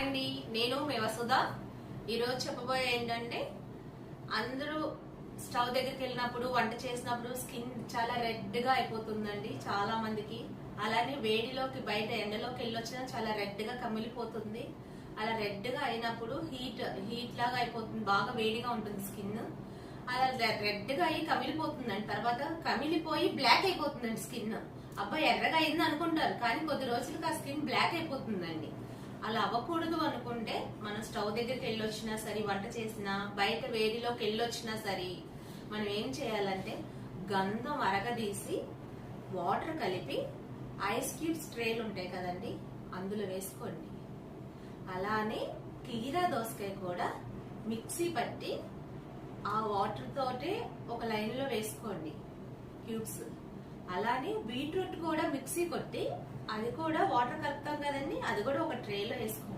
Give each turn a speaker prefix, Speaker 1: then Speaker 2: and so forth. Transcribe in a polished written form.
Speaker 1: Hi అండి, నేను మీ వసుధ. ఈరోజు చెప్పబోయే ఏంటంటే, అందరూ స్టవ్ దగ్గరికి వెళ్ళినప్పుడు వంట చేసినప్పుడు స్కిన్ చాలా రెడ్ గా అయిపోతుందండి చాలా మందికి. అలానే వేడిలోకి బయట ఎండలోకి వెళ్ళొచ్చినా చాలా రెడ్ గా కమిలిపోతుంది. అలా రెడ్ గా అయినప్పుడు హీట్ లాగా అయిపోతుంది, బాగా వేడిగా ఉంటుంది స్కిన్. అలా రెడ్ గా అయ్యి కమిలిపోతుందండి. తర్వాత కమిలిపోయి బ్లాక్ అయిపోతుందండి స్కిన్. అబ్బాయి ఎర్రగా అయింది అనుకుంటారు, కానీ కొద్ది రోజులకి ఆ స్కిన్ బ్లాక్ అయిపోతుందండి. అలా అవ్వకూడదు అనుకుంటే మనం స్టవ్ దగ్గరికి వెళ్ళొచ్చినా సరే, వంట చేసినా, బయట వేడిలోకి వెళ్ళొచ్చినా సరే, మనం ఏం చేయాలంటే గంధం అరగదీసి వాటర్ కలిపి ఐస్ క్యూబ్స్ ట్రేలు ఉంటాయి కదండి, అందులో వేసుకోండి. అలానే కీరా దోసకాయ కూడా మిక్సీ పట్టి ఆ వాటర్ తోటే ఒక లైన్ లో వేసుకోండి క్యూబ్స్. అలానే బీట్రూట్ కూడా మిక్సీ కొట్టి అది కూడా వాటర్ కలుపుతాం కదండి, అది కూడా ఒక ట్రేలో వేసుకోండి.